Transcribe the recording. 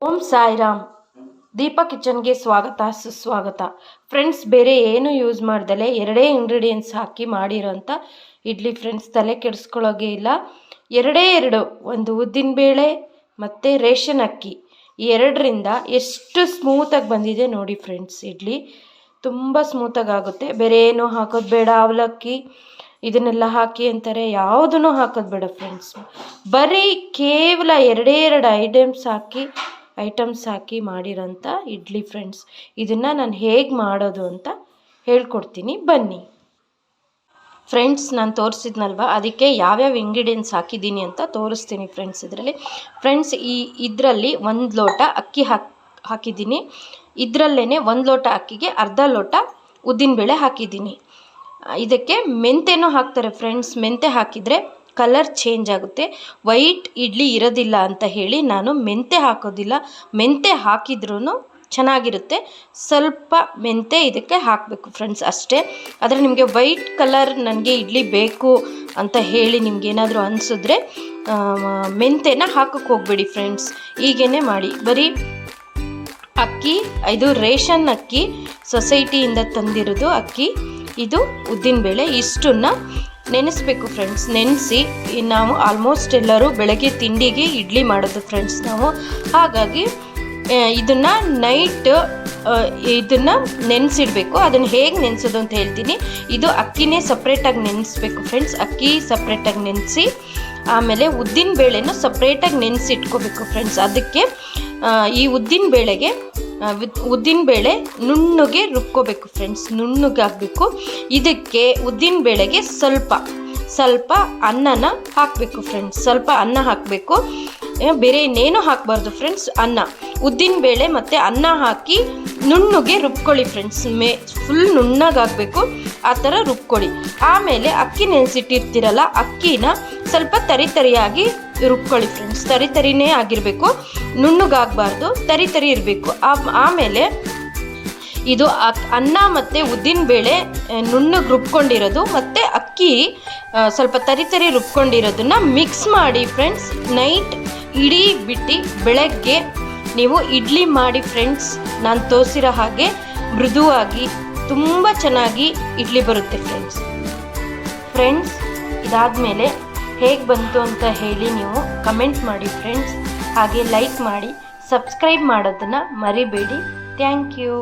ಓಂ ಸಾಯಿರಾಮ್. ದೀಪಾ ಕಿಚನ್ಗೆ ಸ್ವಾಗತ ಸುಸ್ವಾಗತ. ಫ್ರೆಂಡ್ಸ್, ಬೇರೆ ಏನು ಯೂಸ್ ಮಾಡ್ದಲೆ 2 ಇಂಗ್ರೀಡಿಯೆಂಟ್ಸ್ ಹಾಕಿ ಮಾಡಿರೋಂಥ ಇಡ್ಲಿ ಫ್ರೆಂಡ್ಸ್. ತಲೆ ಕೆಡಿಸ್ಕೊಳ್ಳೋಗೆ ಇಲ್ಲ. 2 ಒಂದು ಉದ್ದಿನಬೇಳೆ ಮತ್ತು ರೇಷನ್ ಅಕ್ಕಿ, ಈ 2ರಿಂದ ಎಷ್ಟು ಸ್ಮೂತಾಗಿ ಬಂದಿದೆ ನೋಡಿ ಫ್ರೆಂಡ್ಸ್. ಇಡ್ಲಿ ತುಂಬ ಸ್ಮೂತಾಗಿ ಆಗುತ್ತೆ. ಬೇರೆ ಏನು ಹಾಕೋದು ಬೇಡ. ಅವಲಕ್ಕಿ ಇದನ್ನೆಲ್ಲ ಹಾಕಿ ಅಂತಾರೆ, ಯಾವುದೂ ಹಾಕೋದು ಬೇಡ ಫ್ರೆಂಡ್ಸ್. ಬರೀ ಕೇವಲ 2 ಐಟಮ್ಸ್ ಹಾಕಿ ಮಾಡಿರೋಂಥ ಇಡ್ಲಿ ಫ್ರೆಂಡ್ಸ್. ಇದನ್ನು ನಾನು ಹೇಗೆ ಮಾಡೋದು ಅಂತ ಹೇಳ್ಕೊಡ್ತೀನಿ, ಬನ್ನಿ ಫ್ರೆಂಡ್ಸ್. ನಾನು ತೋರಿಸಿದ್ನಲ್ವ, ಅದಕ್ಕೆ ಯಾವ್ಯಾವ ಇಂಗ್ರೀಡಿಯೆಂಟ್ಸ್ ಹಾಕಿದ್ದೀನಿ ಅಂತ ತೋರಿಸ್ತೀನಿ ಫ್ರೆಂಡ್ಸ್. ಫ್ರೆಂಡ್ಸ್, ಇದರಲ್ಲಿ 1 ಲೋಟ ಅಕ್ಕಿ ಹಾಕಿದ್ದೀನಿ. ಇದರಲ್ಲೇ 1 ಲೋಟ ಅಕ್ಕಿಗೆ ಅರ್ಧ ಲೋಟ ಉದ್ದಿನಬೇಳೆ ಹಾಕಿದ್ದೀನಿ. ಇದಕ್ಕೆ ಮೆಂತೆನೂ ಹಾಕ್ತಾರೆ ಫ್ರೆಂಡ್ಸ್. ಮೆಂತೆ ಹಾಕಿದರೆ ಕಲರ್ ಚೇಂಜ್ ಆಗುತ್ತೆ, ವೈಟ್ ಇಡ್ಲಿ ಇರೋದಿಲ್ಲ ಅಂತ ಹೇಳಿ ನಾನು ಮೆಂತೆ ಹಾಕೋದಿಲ್ಲ. ಮೆಂತೆ ಹಾಕಿದ್ರೂ ಚೆನ್ನಾಗಿರುತ್ತೆ. ಸ್ವಲ್ಪ ಮೆಂತೆ ಇದಕ್ಕೆ ಹಾಕಬೇಕು ಫ್ರೆಂಡ್ಸ್, ಅಷ್ಟೇ. ಆದರೆ ನಿಮಗೆ ವೈಟ್ ಕಲರ್ ನನಗೆ ಇಡ್ಲಿ ಬೇಕು ಅಂತ ಹೇಳಿ ನಿಮಗೇನಾದರೂ ಅನಿಸಿದ್ರೆ ಮೆಂತೆನ ಹಾಕೋಕ್ಕೆ ಹೋಗಬೇಡಿ ಫ್ರೆಂಡ್ಸ್. ಹೀಗೇ ಮಾಡಿ. ಬರೀ ಅಕ್ಕಿ, ಇದು ರೇಷನ್ ಅಕ್ಕಿ, ಸೊಸೈಟಿಯಿಂದ ತಂದಿರೋದು ಅಕ್ಕಿ, ಇದು ಉದ್ದಿನಬೇಳೆ, ಇಷ್ಟನ್ನು ನೆನೆಸ್ಬೇಕು ಫ್ರೆಂಡ್ಸ್. ನೆನೆಸಿ ನಾವು ಆಲ್ಮೋಸ್ಟ್ ಎಲ್ಲರೂ ಬೆಳಗ್ಗೆ ತಿಂಡಿಗೆ ಇಡ್ಲಿ ಮಾಡೋದು ಫ್ರೆಂಡ್ಸ್ ನಾವು. ಹಾಗಾಗಿ ಇದನ್ನು ನೈಟ್ ಇದನ್ನು ನೆನೆಸಿಡಬೇಕು. ಅದನ್ನು ಹೇಗೆ ನೆನೆಸೋದು ಅಂತ ಹೇಳ್ತೀನಿ. ಇದು ಅಕ್ಕಿನೇ ಸಪ್ರೇಟಾಗಿ ನೆನೆಸ್ಬೇಕು ಫ್ರೆಂಡ್ಸ್. ಅಕ್ಕಿ ಸಪ್ರೇಟಾಗಿ ನೆನೆಸಿ, ಆಮೇಲೆ ಉದ್ದಿನಬೇಳೆನೂ ಸಪ್ರೇಟಾಗಿ ನೆನೆಸಿಟ್ಕೋಬೇಕು ಫ್ರೆಂಡ್ಸ್. ಅದಕ್ಕೆ ಈ ಉದ್ದಿನಬೇಳೆ ನುಣ್ಣಗೆ ರುಬ್ಕೋಬೇಕು ಫ್ರೆಂಡ್ಸ್, ನುಣ್ಣಗಾಗಬೇಕು. ಇದಕ್ಕೆ ಉದ್ದಿನಬೇಳೆಗೆ ಸ್ವಲ್ಪ ಅನ್ನನ ಹಾಕಬೇಕು ಫ್ರೆಂಡ್ಸ್. ಸ್ವಲ್ಪ ಅನ್ನ ಹಾಕಬೇಕು, ಬೇರೆ ಇನ್ನೇನು ಹಾಕಬಾರ್ದು ಫ್ರೆಂಡ್ಸ್. ಅನ್ನ, ಉದ್ದಿನಬೇಳೆ ಮತ್ತು ಅನ್ನ ಹಾಕಿ ನುಣ್ಣಗೆ ರುಬ್ಕೊಳ್ಳಿ ಫ್ರೆಂಡ್ಸ್. ಫುಲ್ ನುಣ್ಣಗಾಗಬೇಕು, ಆ ಥರ ರುಬ್ಕೊಳ್ಳಿ. ಆಮೇಲೆ ಅಕ್ಕಿ ನೆನೆಸಿಟ್ಟಿರ್ತೀರಲ್ಲ, ಅಕ್ಕಿನ ಸ್ವಲ್ಪ ತರಿಯಾಗಿ ರುಬ್ಕೊಳ್ಳಿ ಫ್ರೆಂಡ್ಸ್. ತರಿನೇ ಆಗಿರಬೇಕು, ನುಣ್ಣಗಾಗಬಾರ್ದು, ತರಿ ಇರಬೇಕು. ಆಮೇಲೆ ಇದು ಅನ್ನ ಮತ್ತು ಉದ್ದಿನಬೇಳೆ ನುಣ್ಣಗೆ ರುಬ್ಕೊಂಡಿರೋದು ಮತ್ತು ಅಕ್ಕಿ ಸ್ವಲ್ಪ ತರಿ ರುಬ್ಕೊಂಡಿರೋದನ್ನ ಮಿಕ್ಸ್ ಮಾಡಿ ಫ್ರೆಂಡ್ಸ್. ನೈಟ್ ಇಡೀ ಬಿಟ್ಟು ಬೆಳಗ್ಗೆ ನೀವು ಇಡ್ಲಿ ಮಾಡಿ ಫ್ರೆಂಡ್ಸ್. ನಾನು ತೋರಿಸಿರೋ ಹಾಗೆ ಮೃದುವಾಗಿ ತುಂಬ ಚೆನ್ನಾಗಿ ಇಡ್ಲಿ ಬರುತ್ತೆ ಫ್ರೆಂಡ್ಸ್. ಇದಾದಮೇಲೆ ಹೇಗೆ ಬಂತು ಅಂತ ಹೇಳಿ ನೀವು ಕಮೆಂಟ್ ಮಾಡಿ ಫ್ರೆಂಡ್ಸ್. ಹಾಗೆ ಲೈಕ್ ಮಾಡಿ, ಸಬ್ಸ್ಕ್ರೈಬ್ ಮಾಡೋದನ್ನು ಮರಿಬೇಡಿ. Thank you.